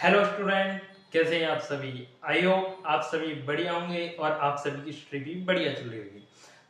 Hello student, कैसे हैं आप सभी। आई होप आप सभी बढ़िया होंगे और आप सभी की स्टडी भी बढ़िया चल रही होगी।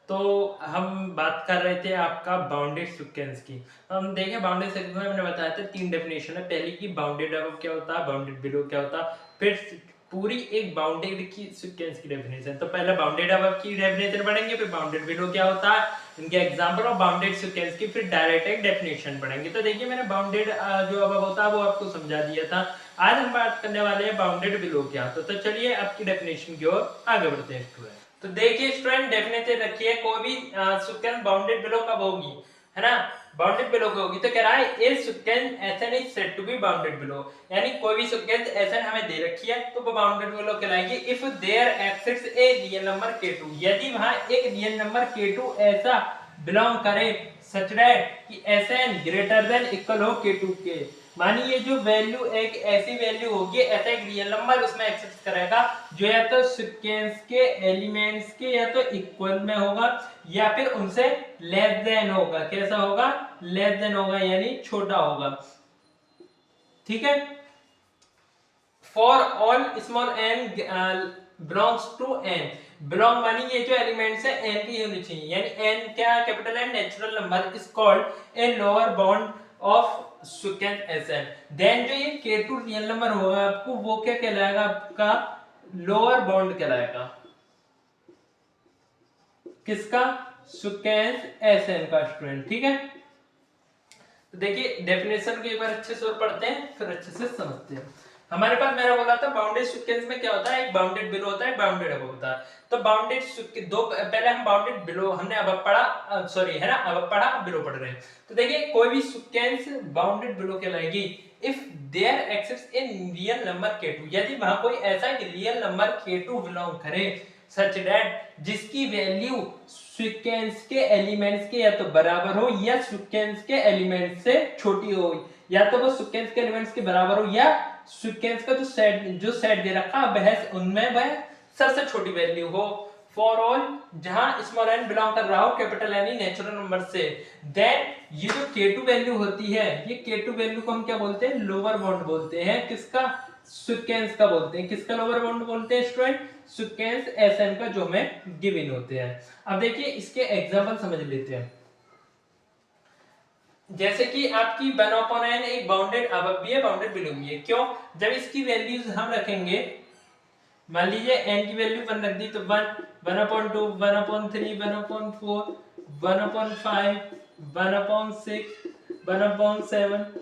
तो हम बात कर रहे थे आपका बाउंडेड सीक्वेंस की। हम देखें बाउंडेड सीक्वेंस में मैंने बताया था तीन डेफिनेशन है। पहली की बाउंडेड अबव क्या होता है, बाउंडेड बिलो क्या होता है, फिर पूरी एक बाउंडेड की सीक्वेंस की डेफिनेशन। तो पहले बाउंडेड अबव की डेफिनेशन पढ़ेंगे, फिर बाउंडेड बिलो क्या होता है, इनके एग्जांपल ऑफ बाउंडेड सीक्वेंस की, फिर डायरेक्ट एक डेफिनेशन पढ़ेंगे। तो देखिए मैंने बाउंडेड जो अबव होता है वो आपको समझा दिया था। आज हम बात करने वाले हैं बाउंडेड बिलो क्या। तो चलिए आपकी डेफिनेशन की ओर आगे बढ़ते हैं स्टूडेंट। तो देखिए स्टूडेंट, डेफिनेशन रखिए कोई भी सीक्वेंस बाउंडेड बिलो कब होगी, है ना। बाउंडेड बिलो की होगी तो कह रहा है a sequence SN is said to be bounded below, यानी कोई भी सीक्वेंस एसएन हमें दे रखी है तो वो बाउंडेड बिलो कहलाएगी if there exist a real number k2, यदि वहां एक रियल नंबर k2 ऐसा बिलोंग करे सच दैट कि एसएन ग्रेटर देन इक्वल हो k2 के। मानिए जो वैल्यू एक ऐसी वैल्यू होगी, ऐसा एक रियल नंबर उसमें एक्सेप्ट करेगा जो या तो सीक्वेंस के एलिमेंट्स के या तो इक्वल में होगा या फिर उनसे लेस देन होगा। कैसा होगा? लेस देन होगा, यानी छोटा होगा। ठीक है। For all small n belongs to n, belong मानी ये जो एलिमेंट्स है एन की होनी चाहिए, यानी एन क्या, capital n natural number is called a lower bound of sequence s n. Then जो ये k2 रियल नंबर होगा आपको वो क्या कहलाएगा, आपका लोअर बाउंड कहलाएगा। किसका? सीक्वेंस एसएन का स्टूडेंट। ठीक है। तो देखिए डेफिनेशन को एक बार अच्छे से और पढ़ते हैं फिर अच्छे से समझते हैं। हमारे पास मैंने बोला था बाउंडेड सीक्वेंस में क्या होता है, एक बाउंडेड बिलो होता है, बाउंडेड अबव होता है। तो बाउंडेड दो, पहले हम बाउंडेड बिलो हमने अब पढ़ा, सॉरी है ना, अब पढ़ा बिलो पढ़ रहे हैं। तो देखिए कोई भी सीक्वेंस बाउंडेड बिलो कहलाएगी if there exist an real number k2, यदि वहां कोई ऐसा रियल नंबर k2 बिलोंग करे सच दैट जिसकी वैल्यू सीक्वेंस के एलिमेंट्स के या तो बराबर हो या सीक्वेंस के एलिमेंट्स से छोटी हो, या तो वो सीक्वेंस के एलिमेंट्स के बराबर हो या सीक्वेंस का जो सेट दे रखा वह उनमें वह सबसे छोटी वैल्यू हो। फॉर ऑल जहां स्मॉल एन बिलोंग कर रहा हो कैपिटल एन नेचुरल नंबर से, देन ये जो k2 वैल्यू होती है, ये k2 वैल्यू को हम क्या बोलते हैं, लोअर बाउंड बोलते हैं। किसका? सीक्वेंस का बोलते हैं। किसका लोअर बाउंड बोलते हैं स्टूडेंट? सीक्वेंस एसएन का जो हमें गिवन होते हैं। अब देखिए इसके एग्जांपल समझ लेते हैं। जैसे कि आपकी 1/n एक बाउंडेड अबव भी है, बाउंडेड बिलो भी है। क्यों? जब इसकी वैल्यूज हम रखेंगे, मान लीजिए n की वैल्यू 1 रख दी तो 1, 1/2, 1/3, 1/4, 1/5, 1/6, 1/7,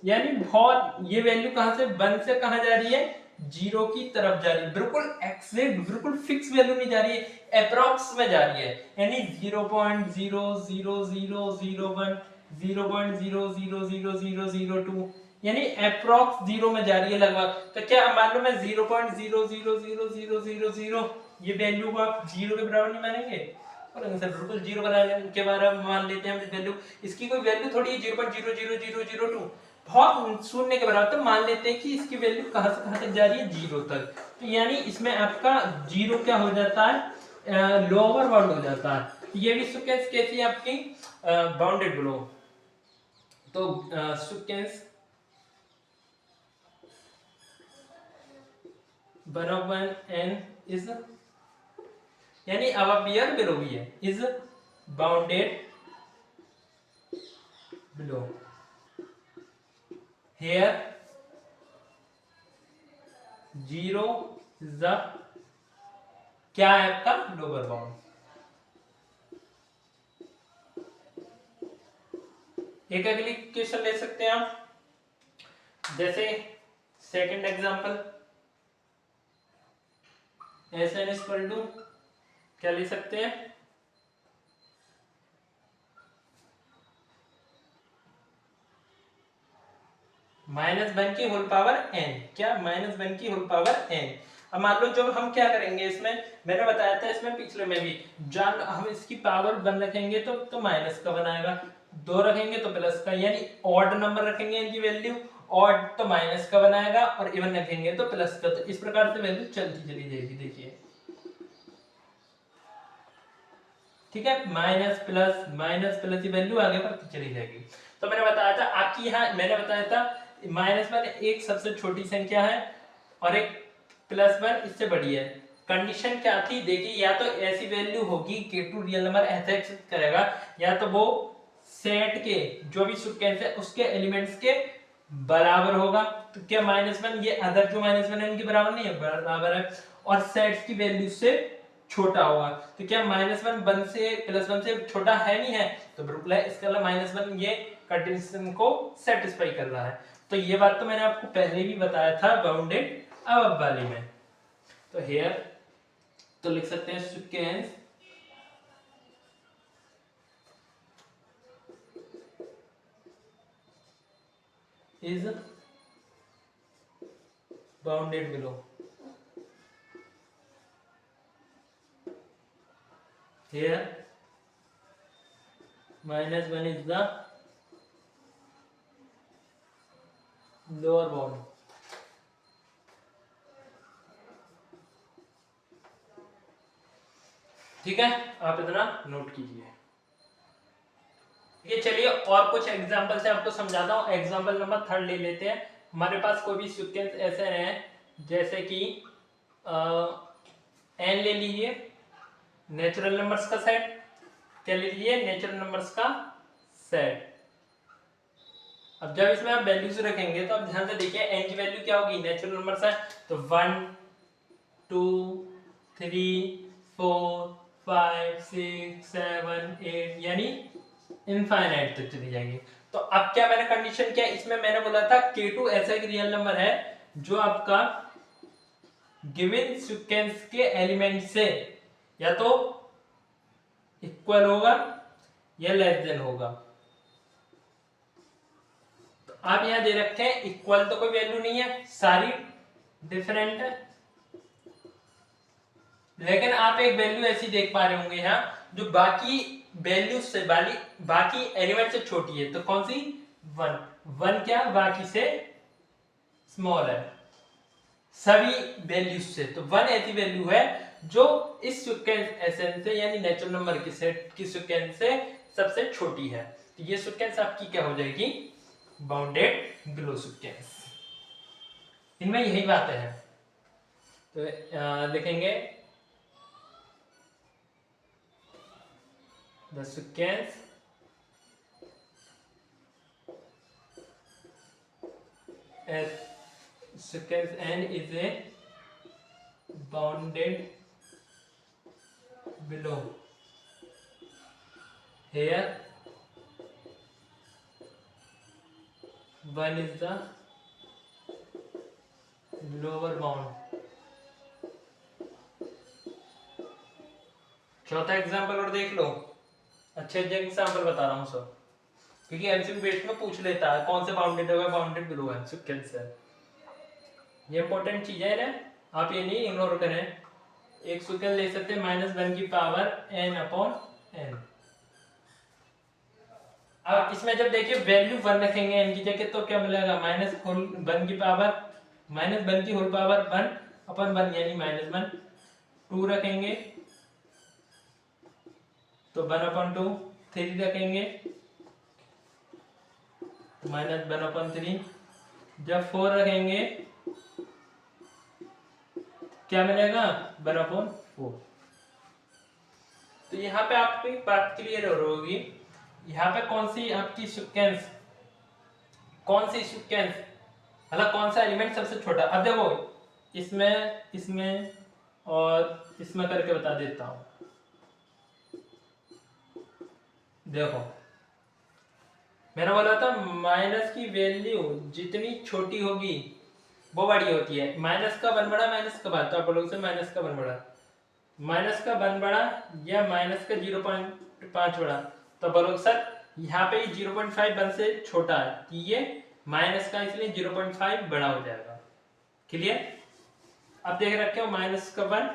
यानी बहुत ये वैल्यू कहां से 1 से कहां जा रही है, 0 की तरफ जा रही है। बिल्कुल एग्जैक्ट, बिल्कुल फिक्स वैल्यू नहीं जा रही है, अप्रॉक्स में जा रही है, यानी 0.00001, 0.00002, यानी अप्रॉक्स 0 में जा रही है लगभग। तो क्या मान लो मैं 0.00000 ये वैल्यू को आप 0 के बराबर नहीं मानेंगे? सर बिल्कुल 0 बनाने के बारे में मान लेते हैं हम वैल्यू। इसकी कोई वैल्यू थोड़ी है 0.00002, बहुत शून्य के बराबर। तो मान लेते हैं कि इसकी वैल्यू कहां से कहां तक जा रही है, 0 तक। तो यानी इसमें आपका 0 क्या हो जाता है, लोअर बाउंड हो जाता है। ये भी सीक्वेंस कैसी है आपकी, बाउंडेड बिलो। तो सीक्वेंस 1/n इज, यानी अब बियर बिलो भी है, is bounded below. Here 0 is the क्या है आपका लोअर बाउंड। एक अगली क्वेश्चन ले सकते हैं आप, जैसे second example, s n equal to क्या ले सकते हैं, -1 की होल पावर n। क्या? -1 की होल पावर n। अब मान लो जब हम क्या करेंगे इसमें, मैंने बताया था इसमें पिछले में भी, जान हम इसकी पावर 1 रखेंगे तो माइनस का बनाएगा, 2 रखेंगे तो प्लस का, यानी ऑड नंबर रखेंगे इनकी वैल्यू ऑड तो माइनस का बनाएगा, और इवन रखेंगे तो प्लस का। तो इस प्रकार से वैल्यू चलती चली जाएगी। देखिए ठीक है, माइनस प्लस की वैल्यू आगे बढ़ती चली जाएगी। तो मैंने बताया था आपकी यहाँ, मैंने बताया था -1 एक सबसे छोटी संख्या है और एक +1 इससे बड़ी है। कंडीशन क्या थी देखिए, या तो ऐसी वैल्यू होगी k2 रियल नंबर ऐसा एक्सेप्ट करेगा, या तो वो सेट के जो भी सीक्वेंस है उसके एलिमेंट्स के बराबर होगा। तो क्या -1 ये अदर जो -1 है इनके बराबर नहीं है, बराबर है, और सेट्स की वैल्यू से छोटा होगा। तो क्या -1 1 से +1 से छोटा है नहीं है, तो बिल्कुल है, इसका मतलब -1 ये कंडीशन को सेटिस्फाई कर रहा है। तो ये बात तो मैंने आपको पहले भी बताया था बाउंडेड अब वाली में। तो हेयर तो लिख सकते हैं sequence is bounded below. Here -1 is the lower bound. ठीक है, आप इतना नोट कीजिए। ये चलिए और कुछ एग्जांपल से आपको समझाता हूँ। एग्जांपल नंबर 3 ले लेते हैं। हमारे पास कोई भी सीक्वेंस ऐसे हैं जैसे कि n ले लीजिए, नेचुरल नंबर्स का सेट। क्या ले लीजिए? नेचुरल नंबर्स का सेट। अब जब इसमें आप वैल्यूज रखेंगे तो आप ध्यान से देखिए n की वैल्यू क्या होगी, नेचुरल नंबर्स है तो 1 2 3 4 5 6 7 8 यानी इनफाइनाइट तक चली जाएगी। तो अब क्या मैंने कंडीशन किया, इसमें मैंने बोला था k2 ऐसा एक रियल नंबर है जो आपका गिवन सीक्वेंस के एलिमेंट से या तो इक्वल होगा या लेस देन होगा। तो आप यहां दे रखे हैं इक्वल तो कोई वैल्यू नहीं है, सारी डिफरेंट है, लेकिन आप एक वैल्यू ऐसी देख पा रहे होंगे यहां जो बाकी वैल्यू से बाकी एलिमेंट से छोटी है। तो कौन सी? 1 क्या बाकी से स्मॉल है सभी वैल्यूज से। तो 1 ऐसी वैल्यू है जो इस सीक्वेंस एसएन से यानी नेचुरल नंबर की सेट की सीक्वेंस से सबसे छोटी है। तो ये सीक्वेंस आपकी क्या हो जाएगी? Bounded below sequence. इनमें यही बातें हैं। तो लिखेंगे the sequence as sequence n is a bounded below. Here 1 is the lower bound. चौथा एग्जांपल और देख लो। अच्छे एग्जांपल बता रहा हूँ सब, क्योंकि एमसीक्यू बेस्ड में पूछ लेता है कौन से बाउंडेड है, बाउंडेड बिलो है सीक्वेंस है। ये इंपॉर्टेंट चीज है ना, आप ये नहीं इग्नोर करें। एक सीक्वेंस ले सकते हैं -1 की पावर n/n। अब इसमें जब देखिए वैल्यू 1 रखेंगे n की जगह तो क्या मिलेगा? -1 की पावर -1 की होल पावर 1/1 यानी -1। 2 रखेंगे तो 1/2। 3 रखेंगे तो -1/3। जब 4 रखेंगे क्या मिलेगा? 1/4। तो यहाँ पे आपको एक बात क्लियर हो होगी, यहाँ पे कौन सी आपकी सीक्वेंस, कौन सी सीक्वेंस मतलब कौन सा एलिमेंट सबसे छोटा। अब देखो इसमें और इसमें करके बता देता हूं। देखो मैंने बोला था माइनस की वैल्यू जितनी छोटी होगी वो बड़ी होती है। माइनस का 1 बड़ा, माइनस का बात तो आप बोलोगे माइनस का 1 बड़ा, माइनस का 1 बड़ा या माइनस का 0.5 बड़ा, तो बोलोगे सर यहाँ पे 0.5 1 से छोटा है, ये माइनस का इसलिए 0.5 बड़ा हो जाएगा। क्लियर? अब देख रखे हो माइनस का 1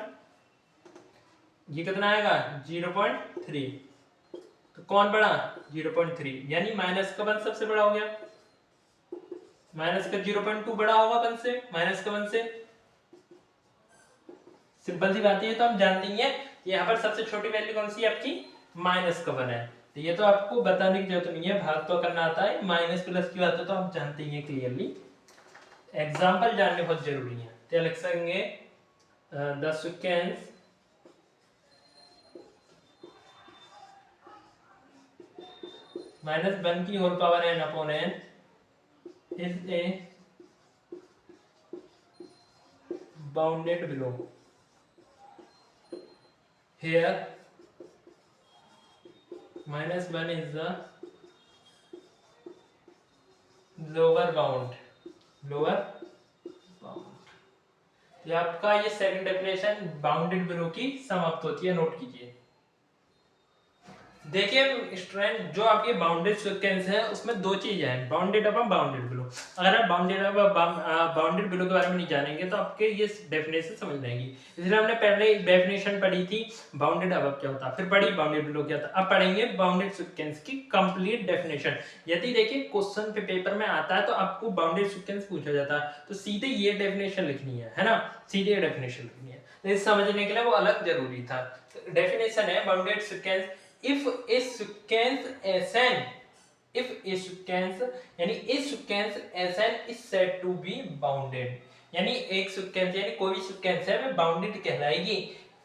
ये कितना आएगा? 0.3। तो कौन बड़ा? 0.3 यानी माइनस का 1 सबसे बड़ा हो गया। माइनस का 0.2 बड़ा होगा 1 से, माइनस का 1 से। सिंपल सी बात है, तो हम जानते ही हैं यहाँ पर सबसे छोटी वैल्यू कौन सी है आपकी? -1 है। तो ये तो आपको बताने की जरूरत नहीं है, भाग तो करना आता है, माइनस प्लस की बात है तो आप जानते ही हैं क्लियरली। एग्जाम्पल जानने बहुत जरूरी है। तो लिख सकेंगे द सिक्वेंस माइनस वन की whole power n upon n is a bounded below. Here minus 1 is the lower bound, lower bound। ये आपका ये सेकंड डेफिनेशन बाउंडेड बिलो की समाप्त होती है, नोट कीजिए। देखिए स्टूडेंट, जो आपके बाउंडेड सिक्वेंस है उसमें दो चीजें हैं, बाउंडेड अबव, बाउंडेड बिलो। अगर आप बाउंडेड अबव बाउंडेड बिलो के बारे में नहीं जानेंगे तो आपके ये डेफिनेशन समझ नहीं आएगी। इसलिए हमने पहले डेफिनेशन पढ़ी थी बाउंडेड अबव क्या होता है, फिर पढ़ी बाउंडेड बिलो क्या होता है। अब पढ़ेंगे बाउंडेड सिक्वेंस की कंप्लीट डेफिनेशन। यदि देखिए क्वेश्चन पे पेपर में आता है तो आपको बाउंडेड सिक्वेंस पूछा जाता है तो सीधे ये डेफिनेशन लिखनी है ना, सीधे ये डेफिनेशन लिखनी है। तो इस समझने के लिए वो अलग जरूरी था। डेफिनेशन है bounded sequence, if a sequence Sn, if a sequence यानी a sequence Sn is said to be bounded, यानी एक sequence यानी कोई भी sequence है वो bounded कहलाएगी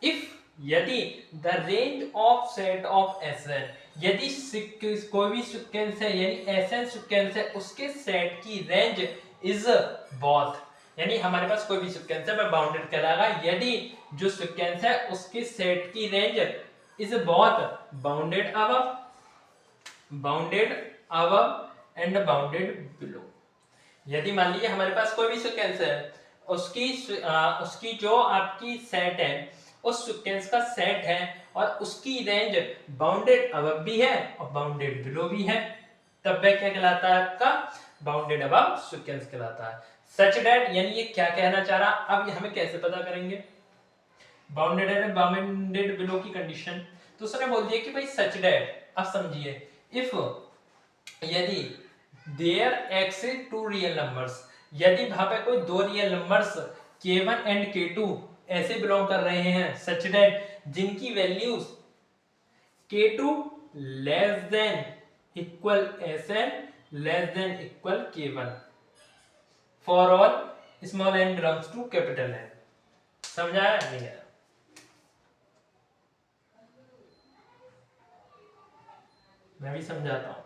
if यदि the range of set of Sn, यदि कोई भी sequence है यानी Sn sequence है उसके set की range is both, यानी हमारे पास कोई भी sequence है वह bounded कहलाएगा यदि जो sequence है उसके set की range is both bounded above and bounded below। यदि मान लीजिए हमारे पास कोई भी सीक्वेंस है, उसकी जो आपकी सेट है उस सीक्वेंस का सेट है और उसकी रेंज बाउंडेड अबव भी है और बाउंडेड बिलो भी है, तब वह क्या कहलाता है, आपका बाउंडेड अबव सीक्वेंस कहलाता है। सच दैट यानी ये क्या कहना चाह रहा, अब हमें कैसे पता करेंगे बाउंडेड एंड बाउंडेड बिलो की कंडीशन। तो उसने बोल दिया कि भाई सच दैट, अब समझिए, इफ यदि there exist two real numbers, यदि वहां पे कोई दो real numbers k1 and k2 ऐसे बिलोंग कर रहे हैं, सच दैट जिनकी values k2 less than equal Sn less than equal k1 for all small n belongs to capital N। समझाया नहीं है? मैं भी समझाता हूं।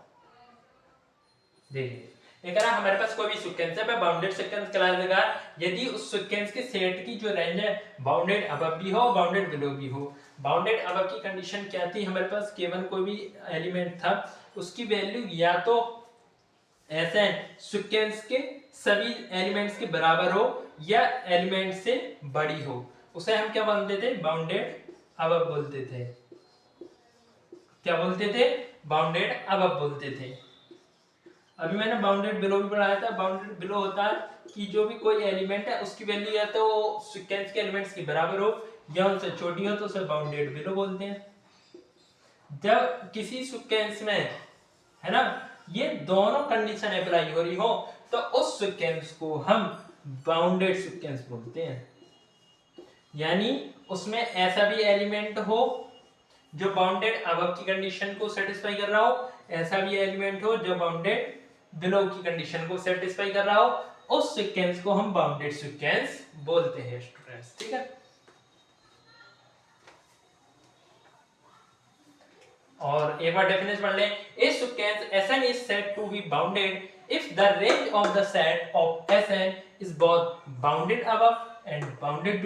देखिए एक हमारे पास कोई भी सीक्वेंस है, बाउंडेड सीक्वेंस कहलाएगा यदि उस सीक्वेंस के सेट की जो रेंज है बाउंडेड अबव भी हो बाउंडेड बिलो भी हो। बाउंडेड अबव की कंडीशन क्या थी, हमारे पास केवल कोई भी एलिमेंट था उसकी वैल्यू या तो ऐसे सीक्वेंस के सभी एलिमेंट्स के बराबर हो या एलिमेंट से बड़ी हो, उसे हम क्या बोलते थे, बाउंडेड अबव बोलते थे। क्या बोलते थे, बाउंडेड अबव बोलते थे। अभी मैंने बाउंडेड बिलो भी पढ़ाया था। बाउंडेड बिलो होता है कि जो भी कोई एलिमेंट है उसकी वैल्यू या तो सीक्वेंस के एलिमेंट्स के बराबर हो या उनसे छोटी हो तो उसे बाउंडेड बिलो बोलते हैं। जब किसी सीक्वेंस में है ना ये दोनों कंडीशन अप्लाई हो रही हो तो उस सीक्वेंस को हम बाउंडेड सीक्वेंस बोलते हैं। यानी उसमें ऐसा भी एलिमेंट हो जो बाउंडेड अबव की कंडीशन को सेटिस्फाई कर रहा हो, ऐसा भी एलिमेंट हो जो बाउंडेड बिलो की कंडीशन को सेटिस्फाई कर रहा हो, उस सीक्वेंस को हम बाउंडेड सीक्वेंस बोलते हैं स्टूडेंट्स। ठीक है, और एक बार डेफिनेशन पढ़ लें। ए sequence Sn is said to be bounded if the range of the set of Sn is both bounded above and bounded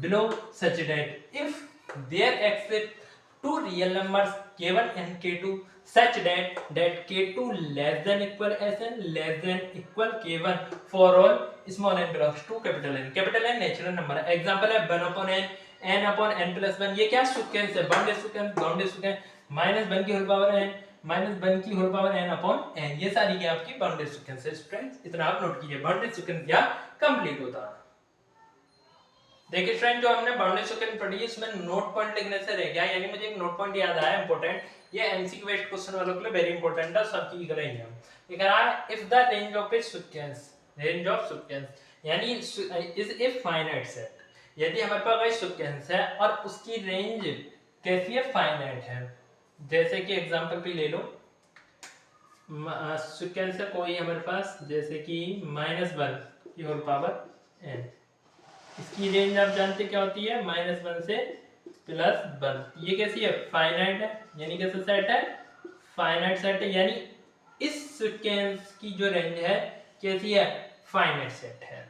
below such that if there exist two real numbers k1 and k2 such that k2 less than equal Sn less than equal k1 for all small n belongs to capital N। Capital N natural number है। Example है 1 upon n, n upon n plus 1। ये क्या sequence है, bounded sequence minus 1 की whole power n minus 1 की whole power n upon n, ये सारी क्या आपकी बाउंडेड सीक्वेंस है स्टूडेंट्स। इतना आप नोट कीजिए, बाउंडेड सीक्वेंस क्या कंप्लीट होता है। देखिए फ्रेंड, जो हमने बाउंडेड सीक्वेंस पढ़ी है इसमें नोट पॉइंट लिखने से रह गया, यानी मुझे एक नोट पॉइंट याद आया इंपॉर्टेंट, ये एमसीक्यू बेस्ड क्वेश्चन वालों के लिए वेरी इंपॉर्टेंट है, सबकी कर रही है। ये कह रहा है if the range of A sequence, range of sequence यानी इज ए फाइनाइट सेट, यदि हमारे पास कोई सीक्वेंस है और उसकी रेंज कैसी है, फाइनाइट है, जैसे कि एग्जांपल भी ले लो, सिक्वेंस है कोई हमारे पास, जैसे कि -1 की होल पावर n। इसकी रेंज आप जानते क्या होती है, -1 से +1। ये कैसी है, फाइनाइट है, यानी कैसा सेट है, फाइनाइट सेट है, यानी इस सिक्वेंस की जो रेंज है कैसी है, फाइनाइट सेट है।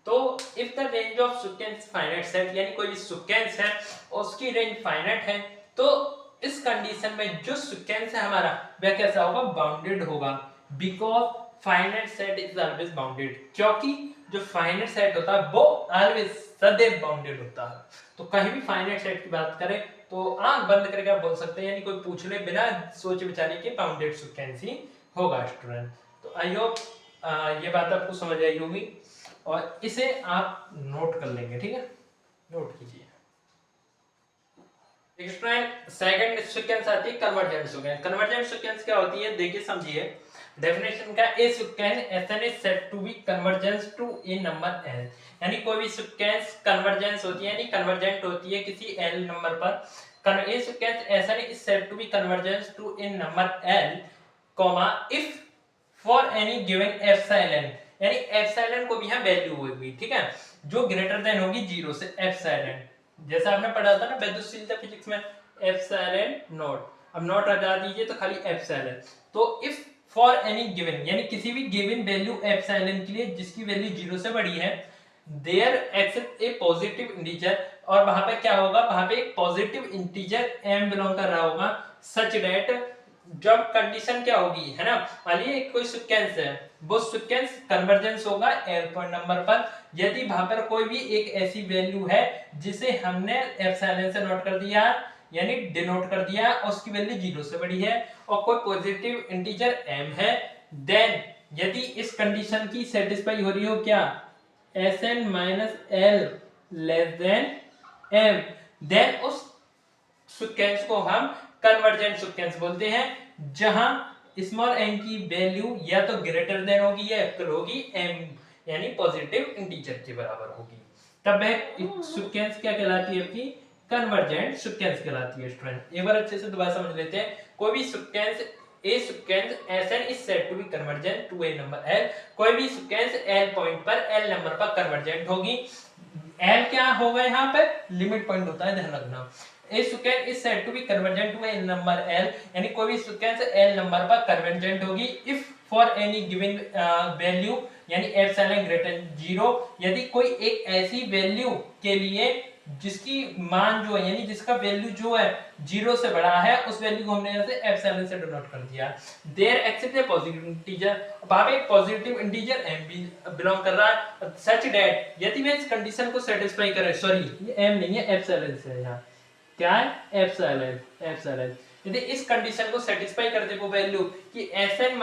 तो if the range of sequence finite set, यानी कोई भी सिक्वेंस है उसकी रेंज फाइनाइट है, तो इस कंडीशन में जो सिक्वेंस है हमारा वह कैसा होगा, बाउंडेड होगा। Because finite set is always bounded, क्योंकि जो फाइनाइट सेट होता है वो ऑलवेज सदैव बाउंडेड होता है। तो कहीं भी फाइनाइट सेट की बात करें तो आंख बंद करके आप बोल सकते हैं, यानी कोई पूछने बिना सोच विचारे के बाउंडेड सिक्वेंस ही होगा स्टूडेंट। तो आई होप ये बात आपको समझ आई होगी और इसे आप नोट कर लेंगे, ठीक है, नोट कीजिए। स्टूडेंट सेकंड सीक्वेंस आती है कन्वर्जेंट सीक्वेंस। कन्वर्जेंट सीक्वेंस क्या होती है, देखिए समझिए डेफिनेशन का, a sequence Sn is said to be convergence to a number n, यानी कोई भी सीक्वेंस कन्वर्जेंस होती है, यानी कन्वर्जेंट होती है किसी n नंबर पर। A sequence Sn is said to be convergence to a number n, comma if for any given epsilon, यानी एप्सिलॉन को भी यहां वैल्यू होगी, ठीक है, जो ग्रेटर देन होगी 0 से, एप्सिलॉन जैसा आपने पढ़ा था ना वैद्युशीलता फिजिक्स में, एप्सिलॉन नॉट। अब नॉट हटा दीजिए तो खाली एप्सिलॉन। तो इफ फॉर एनी गिवन, यानी किसी भी गिवन वैल्यू एप्सिलॉन के लिए जिसकी वैल्यू 0 से बड़ी है, there except a positive integer, और वहां पे क्या होगा, वहां पे एक पॉजिटिव इंटीजर m बिलोंग कर रहा होगा, सच दैट जब कंडीशन क्या होगी, है ना, मानिए कोई सीक्वेंस है, वो सीक्वेंस कन्वर्जेंस होगा एल पॉइंट नंबर पर, यदि वहां पर कोई भी एक ऐसी वैल्यू है जिसे हमने एप्सिलॉन से नोट कर दिया, यानी डिनोट कर दिया, और उसकी वैल्यू 0 से बड़ी है और कोई पॉजिटिव इंटीजर m है, देन यदि इस कंडीशन की सेटिस्फाई हो रही हो क्या, Sn - L less than m, then उस सीक्वेंस को हम कन्वर्जेंट सीक्वेंस बोलते हैं, जहां स्मॉल n की वैल्यू या तो ग्रेटर देन होगी या इक्वल होगी m, यानी पॉजिटिव इंटीजर के बराबर होगी, तब वह सीक्वेंस क्या कहलाती है, आपकी कन्वर्जेंट सीक्वेंस कहलाती है। स्टूडेंट एक बार अच्छे से दोबारा समझ लेते हैं, कोई भी sequence A sequence Sn is said to be convergent to a number L, कोई भी सीक्वेंस L पॉइंट पर L नंबर पर कन्वर्जेंट होगी। L क्या होगा, यहाँ पर लिमिट पॉइंट होता है, ध्यान रखना। A sequence is said to be convergent to a number L, यानी कोई भी सीक्वेंस L नंबर पर कन्वर्जेंट होगी if for any given value, यानी एप्सिलॉन ग्रेटर 0, यदि कोई एक ऐसी वैल्यू के लिए जिसकी मान जो है, यानी जिसका वैल्यू जो है 0 से बड़ा है, उस वैल्यू को हमने यहाँ से एप्सिलॉन से डिनोट कर दिया। There except a positive integer, वहां पे एक पॉजिटिव इंटीजर m भी बिलोंग कर रहा है, सच दैट यदि वह इस कंडीशन को सेटिस्फाई करे, सॉरी ये m नहीं है, एप्सिलॉन से है यहाँ, क्या है, एप्सिलॉन, एप्सिलॉन यदि इस कंडीशन को सेटिस्फाई कर दे वो वैल्यू कि Sn -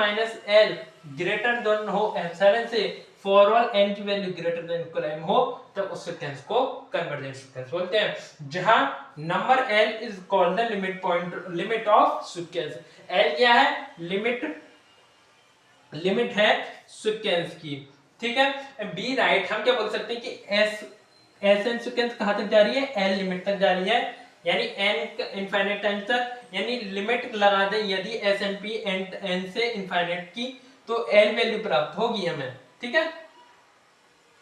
L ग्रेटर देन हो एप्सिलॉन से, फॉर ऑल n की value greater than equal m हो, तब उस सीक्वेंस को कन्वर्जेंट सीक्वेंस बोलते हैं, जहां number L is called the limit point, limit of sequence. L क्या है, लिमिट है सीक्वेंस की, ठीक है। बी राइट, हम क्या बोल सकते हैं कि Sn सीक्वेंस कहां तक जा रही है, L लिमिट तक जा रही है, यानी n इनफाइनाइट टाइम तक, यानी लिमिट लगा दे यदि SNP n से इनफाइनाइट की, तो L वैल्यू प्राप्त होगी हमें, ठीक है।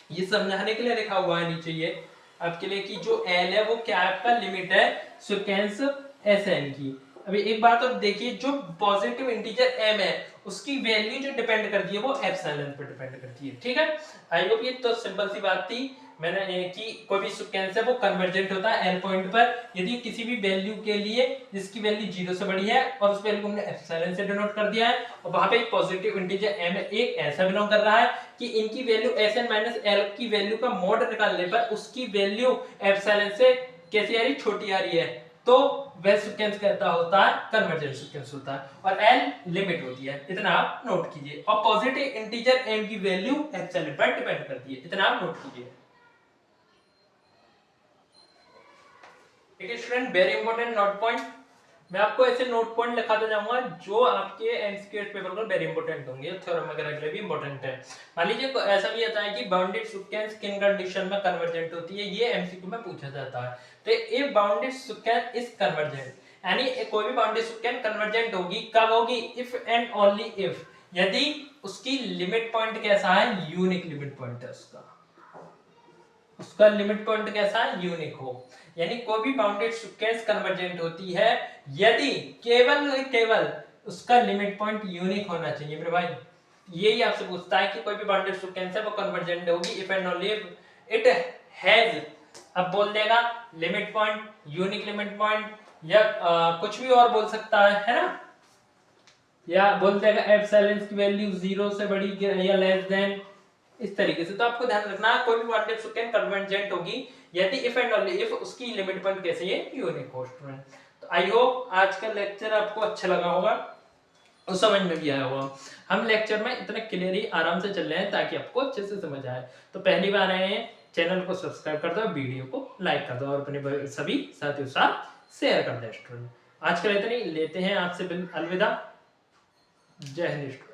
ये समझाने के लिए लिखा हुआ है नीचे ये आपके लिए कि जो L है वो क्या आपका लिमिट है सीक्वेंस Sn की। अभी एक बात और देखिए, जो पॉजिटिव इंटीजर m है उसकी वैल्यू जो डिपेंड करती है वो एप्सिलॉन पर डिपेंड करती है, ठीक है। आई होप ये तो सिंपल सी बात थी मैंने कि कोई भी सीक्वेंस है वो कन्वर्जेंट होता है L पॉइंट पर यदि किसी भी वैल्यू के लिए जिसकी वैल्यू 0 से बड़ी है और उस वैल्यू को हमने एप्सिलॉन से डिनोट कर दिया है, और वहां पे एक पॉजिटिव इंटीजर m एक ऐसा बिलोंग कर रहा है कि इनकी वैल्यू Sn - L की वैल्यू का मॉड निकालने पर उसकी वैल्यू एप्सिलॉन से कैसी आ रही, छोटी आ रही है, तो वह सीक्वेंस कहता होता है कन्वर्जेंट सीक्वेंस होता है, और L लिमिट होती है, इतना आप नोट कीजिए। और पॉजिटिव इंटीजर m की वैल्यू एप्सिलॉन पर डिपेंड करती है, इतना आप नोट कीजिए। ठीक है student, very important note point, मैं आपको ऐसे नोट पॉइंट लिखाता जाऊंगा जो आपके एमसीक्यू पेपर में वेरी इंपॉर्टेंट होंगे, थ्योरम वगैरह के लिए भी इंपॉर्टेंट है। मान लीजिए ऐसा भी आता है कि बाउंडेड सीक्वेंस किन कंडीशन में कन्वर्जेंट होती है, ये एमसीक्यू में पूछा जाता है। तो a bounded sequence is convergent, यानी कोई भी बाउंड्री स्टूडेंट कन्वर्जेंट होगी कब होगी, इफ एंड ओनली इफ, यदि उसकी लिमिट पॉइंट कैसा है, यूनिक लिमिट पॉइंट है उसका लिमिट पॉइंट कैसा है, यूनिक हो। यानी कोई भी बाउंडेड सीक्वेंस कन्वर्जेंट होती है यदि केवल उसका लिमिट पॉइंट यूनिक होना चाहिए मेरे भाई। यही आपसे पूछता है कि कोई भी बाउंडेड सीक्वेंस है वो कन्वर्जेंट होगी if and only if it has, अब बोल देगा limit point, unique limit point, या कुछ भी और बोल सकता है ना, या बोल देगा एप्सिलॉन की वैल्यू 0 से बड़ी या लेस देन, इस तरीके से। तो आपको ध्यान रखना कोई भी बाउंडेड सीक्वेंस कन्वर्जेंट होगी यदि इफ एंड ओनली इफ उसकी लिमिट पॉइंट कैसे है, यूनिक हो स्टूडेंट। तो आई होप आज का लेक्चर आपको अच्छा लगा होगा और समझ में भी आया होगा। हम लेक्चर में इतना क्लियरली आराम से चल रहे हैं ताकि आपको अच्छे से समझ आए। तो पहली बार आए हैं, चैनल को सब्सक्राइब कर दो, वीडियो को लाइक कर दो और अपने सभी साथियों के साथ शेयर कर दो स्टूडेंट। आज के लिए इतना ही, लेते हैं आपसे अलविदा। जय हिंद।